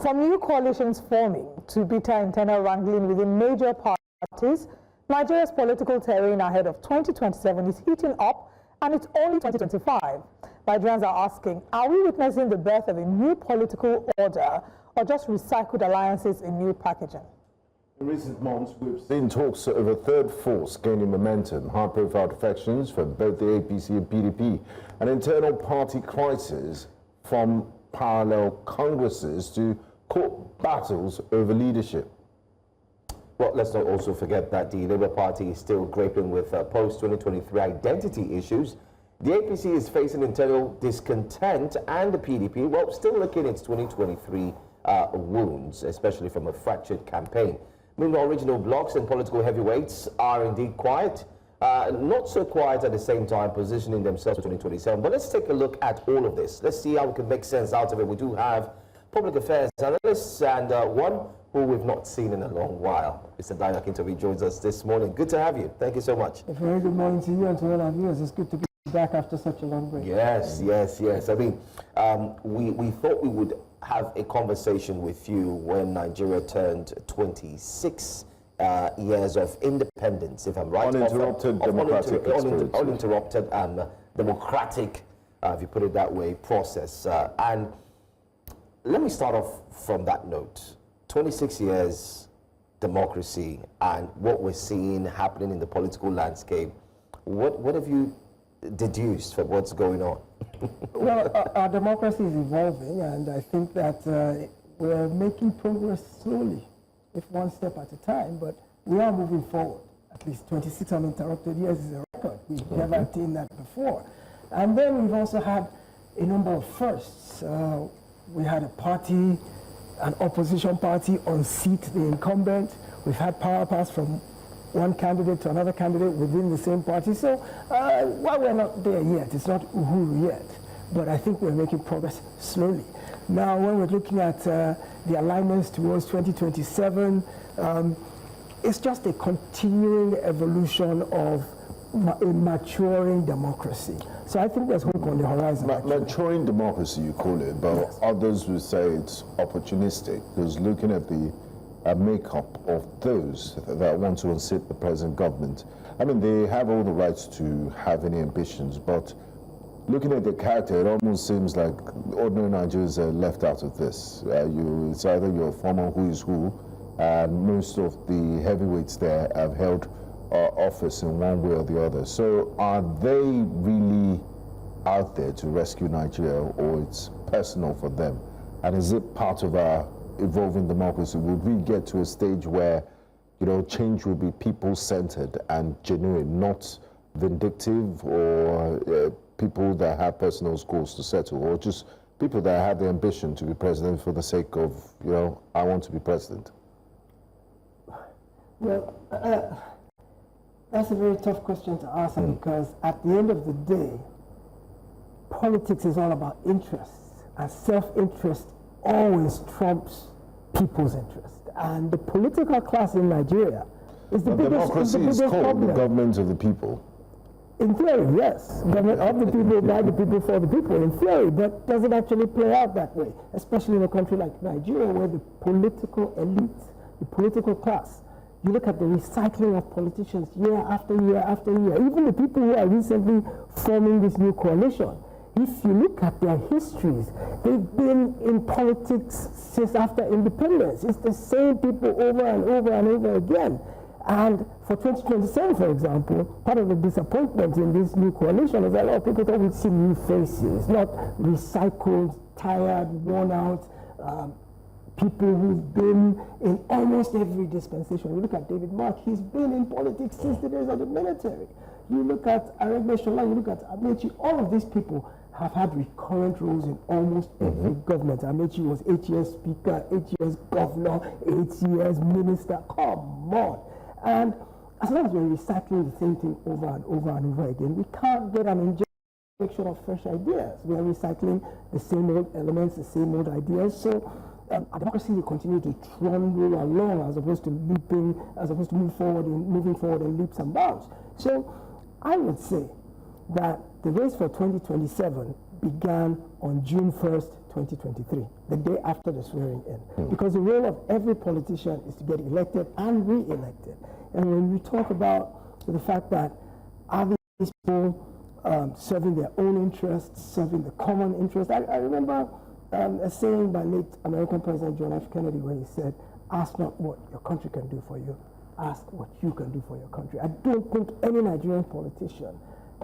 From new coalitions forming to bitter internal wrangling within major parties, Nigeria's political terrain ahead of 2027 is heating up, and it's only 2025. Nigerians are asking, are we witnessing the birth of a new political order or just recycled alliances in new packaging? In recent months, we've seen talks of a third force gaining momentum, high-profile defections from both the APC and PDP, an internal party crisis from parallel congresses to court battles over leadership. Well, let's not also forget that the Labour Party is still grappling with post-2023 identity issues. The APC is facing internal discontent, and the PDP, well, still looking at its 2023 wounds, especially from a fractured campaign. Meanwhile, regional blocs and political heavyweights are indeed quiet, not so quiet at the same time, positioning themselves for 2027. But let's take a look at all of this. Let's see how we can make sense out of it. We do have public affairs analysts and one who we've not seen in a long while. Mr. Dayo Akintobi joins us this morning. Good to have you. Thank you so much. A very good morning to you and to all our viewers. It's good to be back after such a long break. Yes, yes, yes. I mean, we thought we would have a conversation with you when Nigeria turned 26 years of independence, if I'm right. Uninterrupted democratic experience. Uninterrupted and democratic, if you put it that way, process. And let me start off from that note. 26 years democracy and what we're seeing happening in the political landscape. What have you deduced from what's going on? Well, our democracy is evolving, and I think that we're making progress slowly, if one step at a time, but we are moving forward. At least 26 uninterrupted years is a record. We've never attained that before. And then we've also had a number of firsts. We had a party, an opposition party, unseat the incumbent. We've had power pass from one candidate to another candidate within the same party. So while we're not there yet, it's not uhuru yet, but I think we're making progress slowly. Now, when we're looking at the alignments towards 2027, it's just a continuing evolution of a maturing democracy. So I think there's hope on the horizon. Maturing democracy, you call it, but yes, others would say it's opportunistic, because looking at the makeup of those that want to unseat the present government, I mean, they have all the rights to have any ambitions, but looking at their character, it almost seems like ordinary Nigerians are left out of this. It's either you're a former who is who, and most of the heavyweights there have held office in one way or the other. So are they really out there to rescue Nigeria, or it's personal for them? And is it part of our evolving democracy? Would we get to a stage where, you know, change will be people-centered and genuine, not vindictive, or people that have personal scores to settle, or just people that have the ambition to be president for the sake of, you know, I want to be president? Well, that's a very tough question to answer, because at the end of the day, politics is all about interests, and self-interest always trumps people's interest. And the political class in Nigeria is the biggest problem. Democracy is called the government of the people. In theory, yes. Government of the people, by the people, for the people, in theory, but does it actually play out that way? Especially in a country like Nigeria, where the political elite, the political class, you look at the recycling of politicians year after year after year, even the people who are recently forming this new coalition. If you look at their histories, they've been in politics since after independence. It's the same people over and over and over again. And for 2027, for example, part of the disappointment in this new coalition is that a lot of people thought we'd see new faces, not recycled, tired, worn out people who've been in almost every dispensation. You look at David Mark, he's been in politics since the days of the military. You look at Aregbesola, you look at Amechi, all of these people have had recurrent roles in almost every government. Amechi was 8 years speaker, 8 years governor, 8 years minister. Come on. And as long as we're recycling the same thing over and over and over again, we can't get an injection of fresh ideas. We're recycling the same old elements, the same old ideas. So our democracy will continue to trundle along as opposed to leaping, as opposed to moving forward in leaps and bounds. So I would say that the race for 2027 began on June 1st, 2023, the day after the swearing in. Because the role of every politician is to get elected and re-elected. And when we talk about the fact that are these people serving their own interests, serving the common interest, I remember a saying by late American President John F. Kennedy where he said, ask not what your country can do for you, ask what you can do for your country. I don't think any Nigerian politician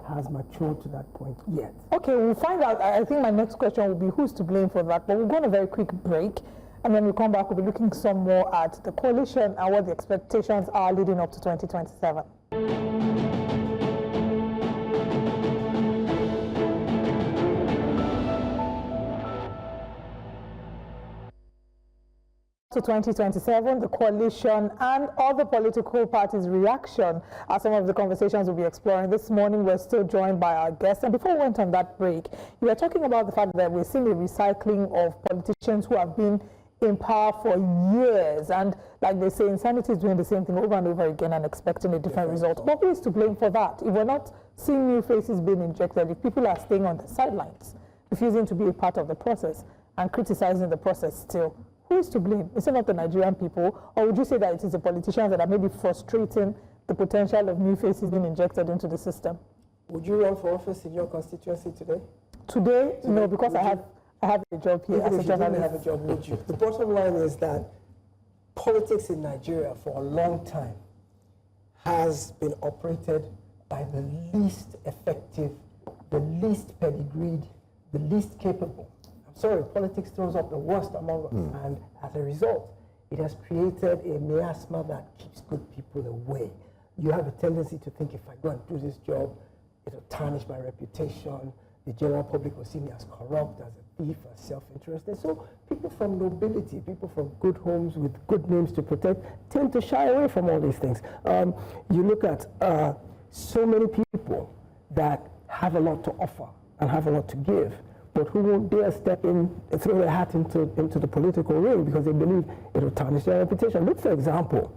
has matured to that point yet. Okay, we'll find out. I think my next question will be who's to blame for that, but we'll go on a very quick break, and when we come back, we'll be looking some more at the coalition and what the expectations are leading up to 2027. To 2027, the coalition and other political parties' reaction are some of the conversations we'll be exploring this morning. We're still joined by our guests. And before we went on that break, we were talking about the fact that we're seeing a recycling of politicians who have been in power for years. And like they say, insanity is doing the same thing over and over again and expecting a different result. But who is to blame for that? If we're not seeing new faces being injected, if people are staying on the sidelines, refusing to be a part of the process and criticizing the process still, who is to blame? Is it not the Nigerian people? Or would you say that it is the politicians that are maybe frustrating the potential of new faces being injected into the system? Would you run for office in your constituency today? Today, no, because I have a job here as a journalist. If you didn't have a job, would you? The bottom line is that politics in Nigeria for a long time has been operated by the least effective, the least pedigreed, the least capable. Sorry, politics throws up the worst among us, and as a result, it has created a miasma that keeps good people away. You have a tendency to think if I go and do this job, it'll tarnish my reputation, the general public will see me as corrupt, as a thief, as self-interested. So people from nobility, people from good homes with good names to protect, tend to shy away from all these things. You look at so many people that have a lot to offer and have a lot to give, but who won't dare step in and throw their hat into the political ring because they believe it will tarnish their reputation. Look, for example,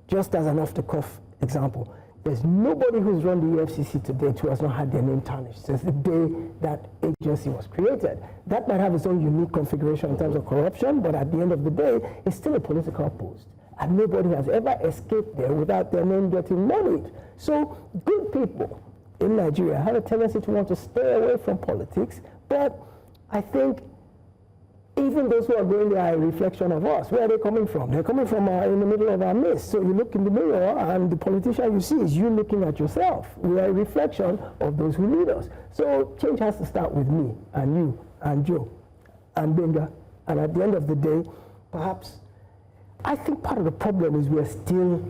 just as an off-the-cuff example, there's nobody who's run the EFCC to date who has not had their name tarnished since the day that agency was created. That might have its own unique configuration in terms of corruption, but at the end of the day, it's still a political post. And nobody has ever escaped there without their name getting moneyed. So good people in Nigeria have a tendency to want to stay away from politics, but I think even those who are going there are a reflection of us. Where are they coming from? They're coming from in the middle of our midst. So you look in the mirror and the politician you see is you looking at yourself. We are a reflection of those who lead us. So change has to start with me and you and Joe and Benga. And at the end of the day, perhaps, I think part of the problem is we're still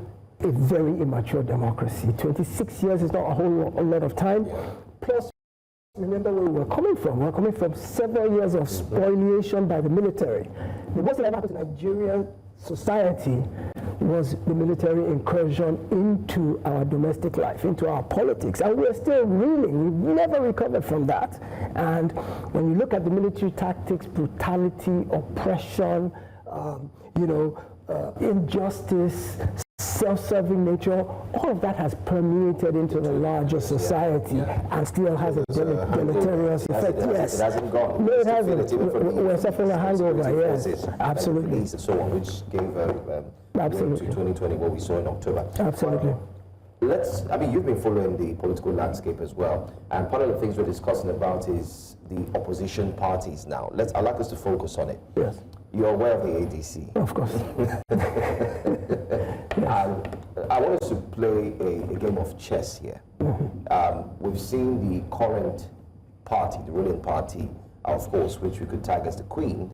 a very immature democracy. 26 years is not a whole lot of time. Plus, remember where we're coming from. We're coming from several years of spoliation by the military. The worst thing that happened to Nigerian society was the military incursion into our domestic life, into our politics. And we're still reeling. We've never recovered from that. And when you look at the military tactics, brutality, oppression, injustice, self-serving nature, all of that has permeated into the larger society and still has a deleterious effect. Yes. It hasn't gone. No, it hasn't. We're suffering a hangover, yes. Absolutely. And so on, which gave absolutely to 2020 what we saw in October. Absolutely. You've been following the political landscape as well, and part of the things we're discussing about is the opposition parties now. I'd like us to focus on it. Yes. You're aware of the ADC. Of course. I want us to play a game of chess here. We've seen the current party, the ruling party, of course, which we could tag as the Queen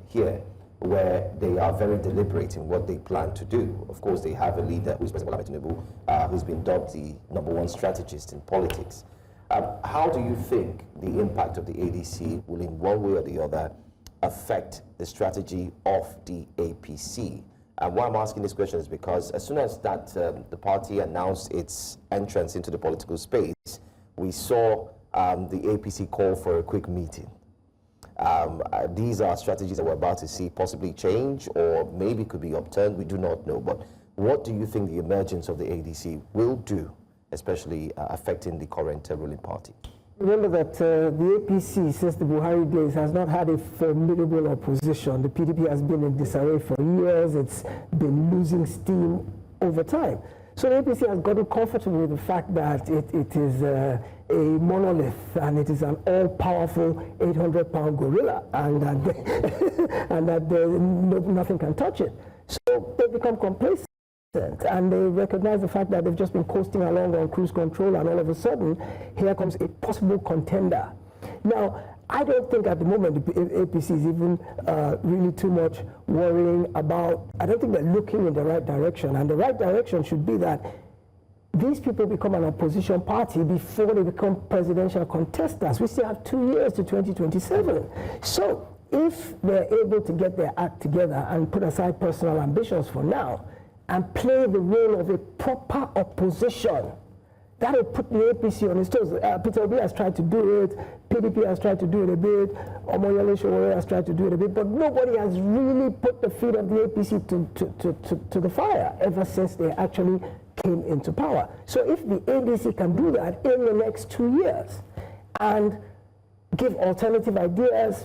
here, where they are very deliberate in what they plan to do. Of course, they have a leader who is President Tinubu, who's been dubbed the #1 strategist in politics. How do you think the impact of the ADC will, in one way or the other, affect the strategy of the APC? And why I'm asking this question is because as soon as that the party announced its entrance into the political space, we saw the APC call for a quick meeting. These are strategies that we're about to see possibly change or maybe could be upturned. We do not know. But what do you think the emergence of the ADC will do, especially affecting the current ruling party? Remember that the APC, since the Buhari days, has not had a formidable opposition. The PDP has been in disarray for years. It's been losing steam over time. So the APC has gotten comfortable with the fact that it is a monolith and it is an all-powerful 800-pound gorilla, and that, and that nothing can touch it. So they become complacent. And they recognize the fact that they've just been coasting along on cruise control, and all of a sudden, here comes a possible contender. Now, I don't think at the moment the APC is even really too much worrying about, I don't think they're looking in the right direction. And the right direction should be that these people become an opposition party before they become presidential contestants. We still have 2 years to 2027. So if they're able to get their act together and put aside personal ambitions for now, and play the role of a proper opposition, that will put the APC on its toes. Peter Obi has tried to do it, PDP has tried to do it a bit, Omoyele Sowore has tried to do it a bit, but nobody has really put the feet of the APC to the fire ever since they actually came into power. So if the ADC can do that in the next 2 years and give alternative ideas,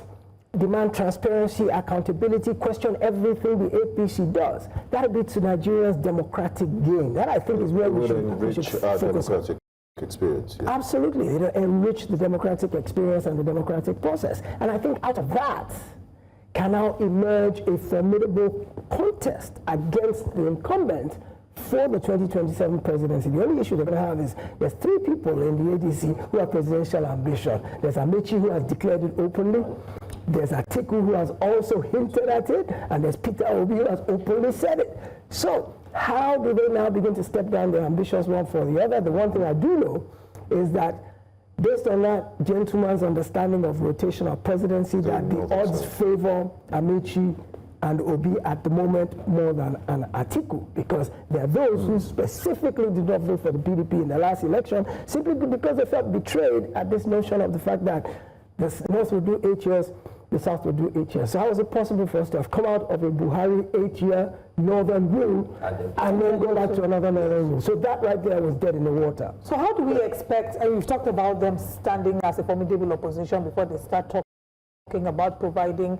demand transparency, accountability, question everything the APC does, that'll be to Nigeria's democratic gain. That, I think, is where we should focus democratic experience. Yeah. Absolutely. It'll enrich the democratic experience and the democratic process. And I think out of that can now emerge a formidable contest against the incumbent for the 2027 presidency. The only issue they're going to have is there's 3 people in the ADC who have presidential ambition. There's Amechi, who has declared it openly. There's Atiku, who has also hinted at it, and there's Peter Obi, who has openly said it. So how do they now begin to step down their ambitions one for the other? The one thing I do know is that based on that gentleman's understanding of rotational presidency, that the odds favor Amechi and Obi at the moment more than an Atiku, because there are those who specifically did not vote for the PDP in the last election simply because they felt betrayed at this notion of the fact that the North will do 8 years, the South will do 8 years. So how is it possible for us to have come out of a Buhari 8-year northern rule and then go back to another northern rule? So that right there was dead in the water. So how do we expect, and you've talked about them standing as a formidable opposition before they start talking about providing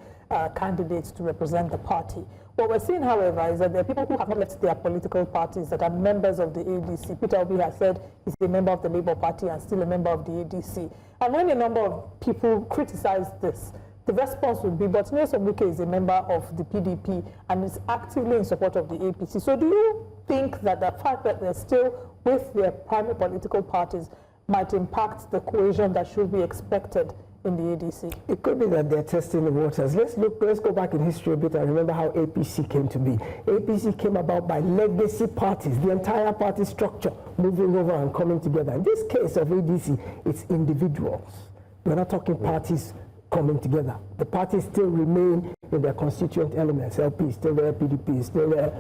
candidates to represent the party. What we're seeing, however, is that there are people who have not left their political parties that are members of the ADC. Peter Obi has said he's a member of the Labour Party and still a member of the ADC. And when a number of people criticize this, the response would be, but Nyesom Wike is a member of the PDP and is actively in support of the APC. So do you think that the fact that they're still with their primary political parties might impact the cohesion that should be expected in the ADC? It could be that they're testing the waters. Let's go back in history a bit and remember how APC came to be. APC came about by legacy parties, the entire party structure moving over and coming together. In this case of ADC, it's individuals. We're not talking parties coming together. The parties still remain in their constituent elements. LP is still there, PDP is still there,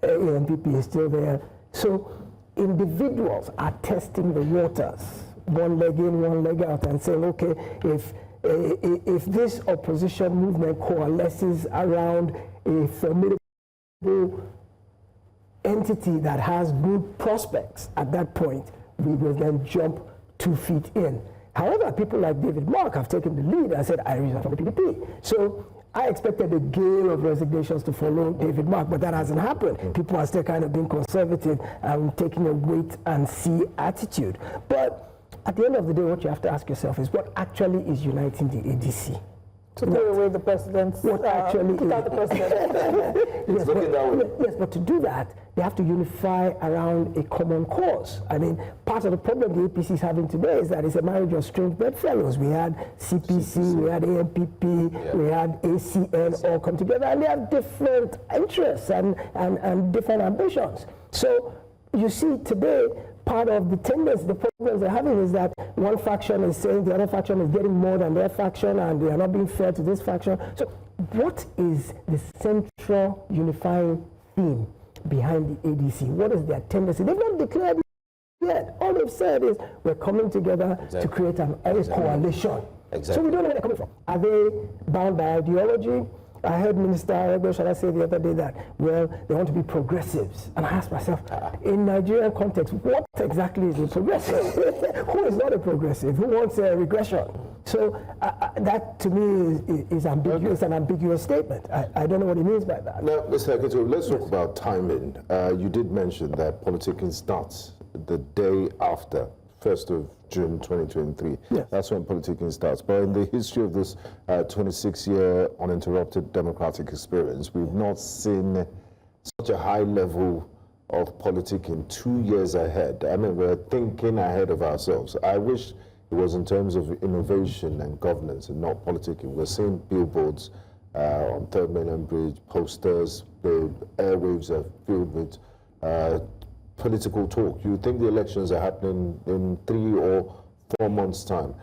ANPP is still there. So individuals are testing the waters, one leg in, one leg out, and saying, okay, if this opposition movement coalesces around a formidable entity that has good prospects, at that point, we will then jump 2 feet in. However, people like David Mark have taken the lead and said, I resign from the PDP. So I expected a gale of resignations to follow David Mark, but that hasn't happened. People are still kind of being conservative and taking a wait and see attitude. But at the end of the day, what you have to ask yourself is what actually is uniting the ADC? To throw away the president's... What actually is... Without the president. Yes, but to do that, they have to unify around a common cause. I mean, part of the problem the APC is having today is that it's a marriage of strange bedfellows. We had CPC, we had ANPP, we had ACN all come together, and they have different interests and different ambitions. So you see today, part of the tendency, the problems they're having is that one faction is saying the other faction is getting more than their faction and they are not being fair to this faction. So what is the central unifying theme behind the ADC? What is their tendency? They've not declared it yet. All they've said is we're coming together to create a coalition. So we don't know where they're coming from. Are they bound by ideology? I heard Minister Aregbe, shall I say, the other day that, well, they want to be progressives. And I asked myself, in Nigerian context, what exactly is a progressive? Who is not a progressive? Who wants a regression? So that, to me, is ambiguous, an ambiguous statement. I don't know what he means by that. Now, Mr. Akintobi, let's talk about timing. You did mention that politicking starts the day after 1st of June 2023. Yes. That's when politicking starts. But in the history of this 26-year uninterrupted democratic experience, we've not seen such a high level of politicking 2 years ahead. I mean, we're thinking ahead of ourselves. I wish it was in terms of innovation and governance and not politicking. We're seeing billboards on 3rd Mainland Bridge, posters, the airwaves are filled with political talk. You think the elections are happening in 3 or 4 months' time.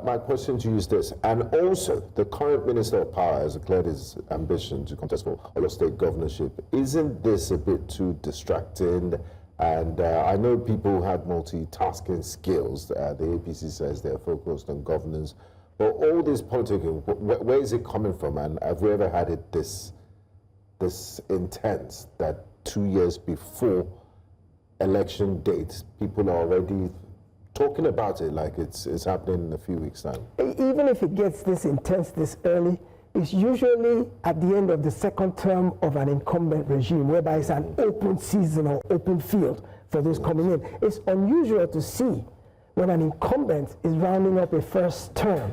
My question to you is this, and also the current Minister of Power has declared his ambition to contest for Oyo State governorship. Isn't this a bit too distracting? And I know people have multitasking skills. The APC says they're focused on governance. But all this politicking, where is it coming from? And have we ever had it this intense that 2 years before election dates, people are already talking about it like it's happening in a few weeks' time? Even if it gets this intense this early, it's usually at the end of the second term of an incumbent regime, whereby it's an open season or open field for those coming in. It's unusual to see when an incumbent is rounding up a first term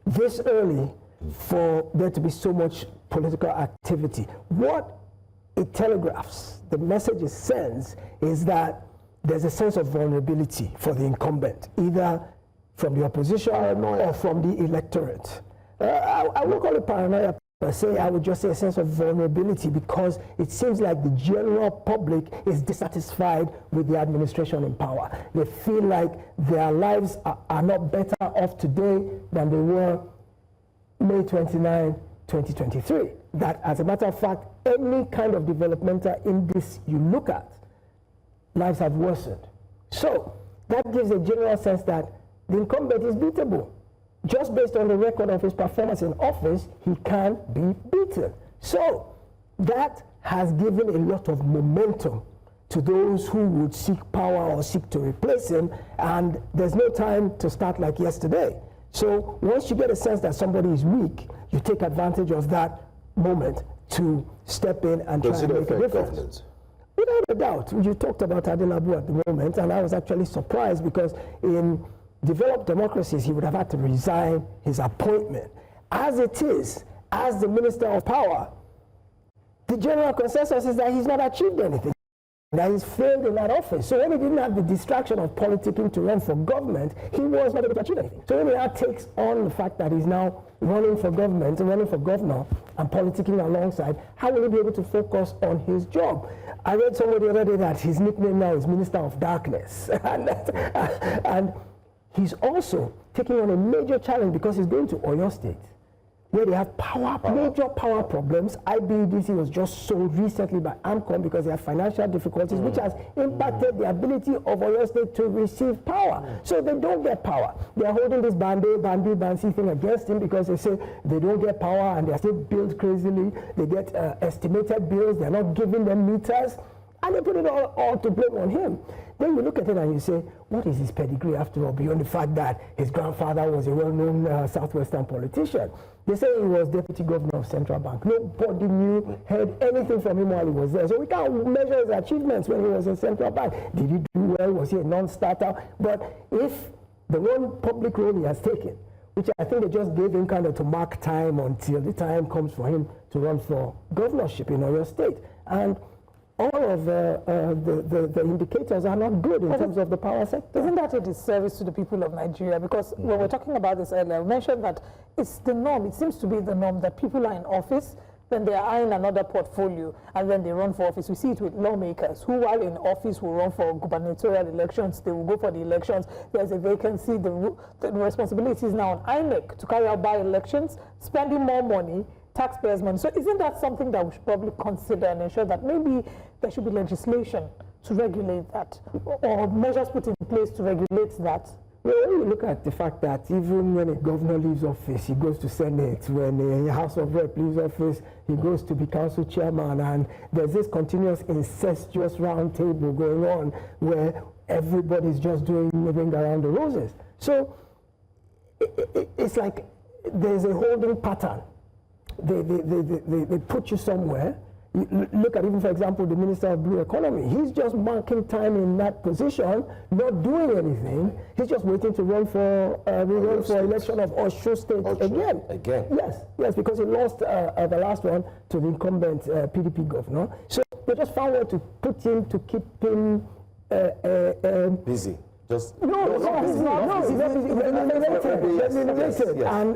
this early for there to be so much political activity. What it telegraphs, the message it sends, is that there's a sense of vulnerability for the incumbent, either from the opposition or from the electorate. I won't call it paranoia per se, I would just say a sense of vulnerability, because it seems like the general public is dissatisfied with the administration in power. They feel like their lives are not better off today than they were May 29, 2023. That, as a matter of fact, any kind of developmental index you look at, lives have worsened. So that gives a general sense that the incumbent is beatable. Just based on the record of his performance in office, he can be beaten. So that has given a lot of momentum to those who would seek power or seek to replace him, and there's no time to start like yesterday. So once you get a sense that somebody is weak, you take advantage of that moment to step in and try and make a difference. Governance? Without a doubt. You talked about Adelabu at the moment, and I was actually surprised because in developed democracies, he would have had to resign his appointment. As it is, as the Minister of Power, the general consensus is that he's not achieved anything, that he's failed in that office. So when he didn't have the distraction of politicking to run for government, he was not able to achieve anything. So when he now takes on the fact that he's now running for government, running for governor, and politicking alongside, how will he be able to focus on his job? I read somewhere the other day that his nickname now is Minister of Darkness. and he's also taking on a major challenge because he's going to Oyo State, where they have major power problems. IBEDC was just sold recently by AMCOM because they have financial difficulties, which has impacted the ability of Oyo State to receive power. So they don't get power. They are holding this Bansi thing against him because they say they don't get power and they are still billed crazily. They get estimated bills. They're not giving them meters. And they put it all to blame on him. Then you look at it and you say, what is his pedigree after all, beyond the fact that his grandfather was a well-known Southwestern politician? They say he was deputy governor of Central Bank. Nobody heard anything from him while he was there. So we can't measure his achievements when he was in Central Bank. Did he do well? Was he a non-starter? But if the one public role he has taken, which I think they just gave him kind of to mark time until the time comes for him to run for governorship in Oyo State. And all of the indicators are not good in terms of the power sector. Isn't that a disservice to the people of Nigeria? Because when we're talking about this earlier, I mentioned that it's the norm. It seems to be the norm that people are in office, then they are eyeing another portfolio, and then they run for office. We see it with lawmakers who, while in office, will run for gubernatorial elections. They will go for the elections. There's a vacancy. The responsibility is now on INEC to carry out by-elections, spending more money, taxpayers' money. So isn't that something that we should probably consider and ensure that maybe there should be legislation to regulate that, or measures put in place to regulate that? Well, when you look at the fact that even when a governor leaves office, he goes to Senate. When a House of Rep leaves office, he goes to be council chairman. And there's this continuous incestuous round table going on where everybody's just doing moving around the roses. So it's like there's a holding pattern. They put you somewhere. You look at even, for example, the Minister of Blue Economy. He's just marking time in that position, not doing anything. He's just waiting to run for election of Osho State again. Yes, because he lost the last one to the incumbent PDP governor. So they just found a way to put him, to keep him busy. Just he's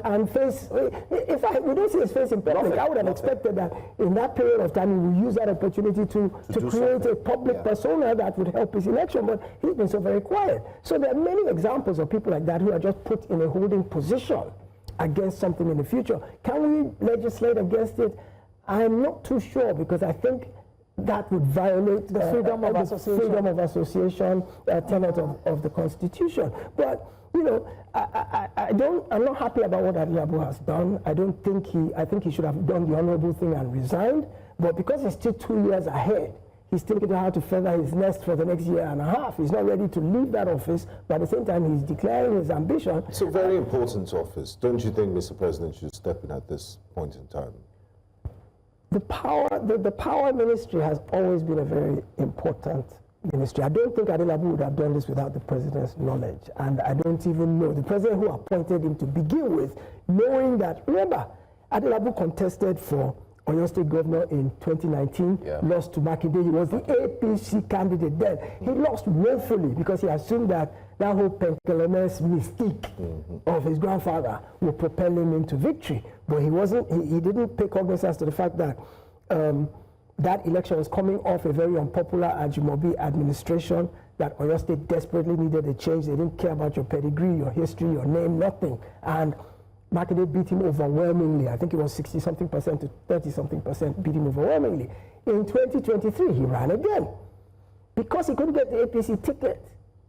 and face. If we don't see his face in public, I would have expected that in that period of time he would use that opportunity to create a public persona that would help his election. But he's been so very quiet. So there are many examples of people like that who are just put in a holding position against something in the future. Can we legislate against it? I'm not too sure, because I think that would violate the freedom of association tenet of the Constitution. But you know, I'm not happy about what Dapo has done. I think he should have done the honorable thing and resigned. But because he's still 2 years ahead, he's still getting how to feather his nest for the next year and a half. He's not ready to leave that office, but at the same time, he's declaring his ambition. It's a very important office. Don't you think Mr. President should step in at this point in time? The power ministry has always been a very important ministry. I don't think Dapo would have done this without the president's knowledge. And I don't even know the president who appointed him to begin with, knowing that, remember, Dapo contested for Oyo State governor in 2019, lost to Makinde. He was the APC candidate then. He lost woefully because he assumed that that whole Penkelema's mystique of his grandfather would propel him into victory. But he wasn't. He didn't pay cognizance to the fact that that election was coming off a very unpopular Ajimobi administration, that Oyo State desperately needed a change. They didn't care about your pedigree, your history, your name, nothing. And Makinde beat him overwhelmingly. I think it was 60-something% to 30-something%, beat him overwhelmingly. In 2023, he ran again. Because he couldn't get the APC ticket,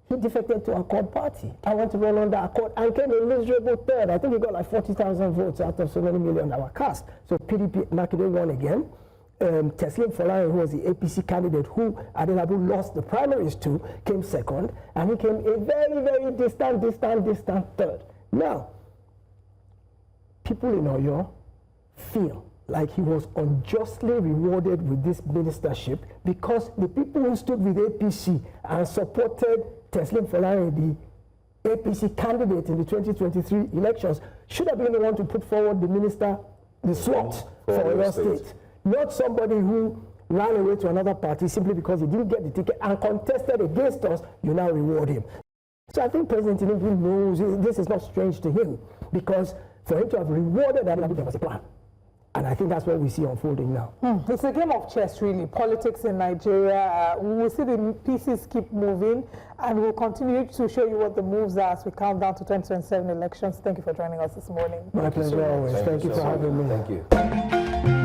he defected to Accord Party. I went to run under Accord and came a miserable third. I think he got like 40,000 votes out of so many million that were cast. So PDP, Makinde won again. Teslim Folarin, who was the APC candidate who Dapo lost the primaries to, came second. And he came a very, very distant third. Now, people in Oyo feel like he was unjustly rewarded with this ministership because the people who stood with APC and supported Teslim Folarin, the APC candidate in the 2023 elections, should have been the one to put forward the minister, the SWAT for Oyo State. Not somebody who ran away to another party simply because he didn't get the ticket and contested against us. You now reward him. So I think President Tinubu knows this is not strange to him, because for him to have rewarded that, there was a plan. And I think that's what we see unfolding now. It's a game of chess, really. Politics in Nigeria. We will see the pieces keep moving, and we'll continue to show you what the moves are as we count down to 2027 elections. Thank you for joining us this morning. My pleasure always. Thank you for having me. Thank you.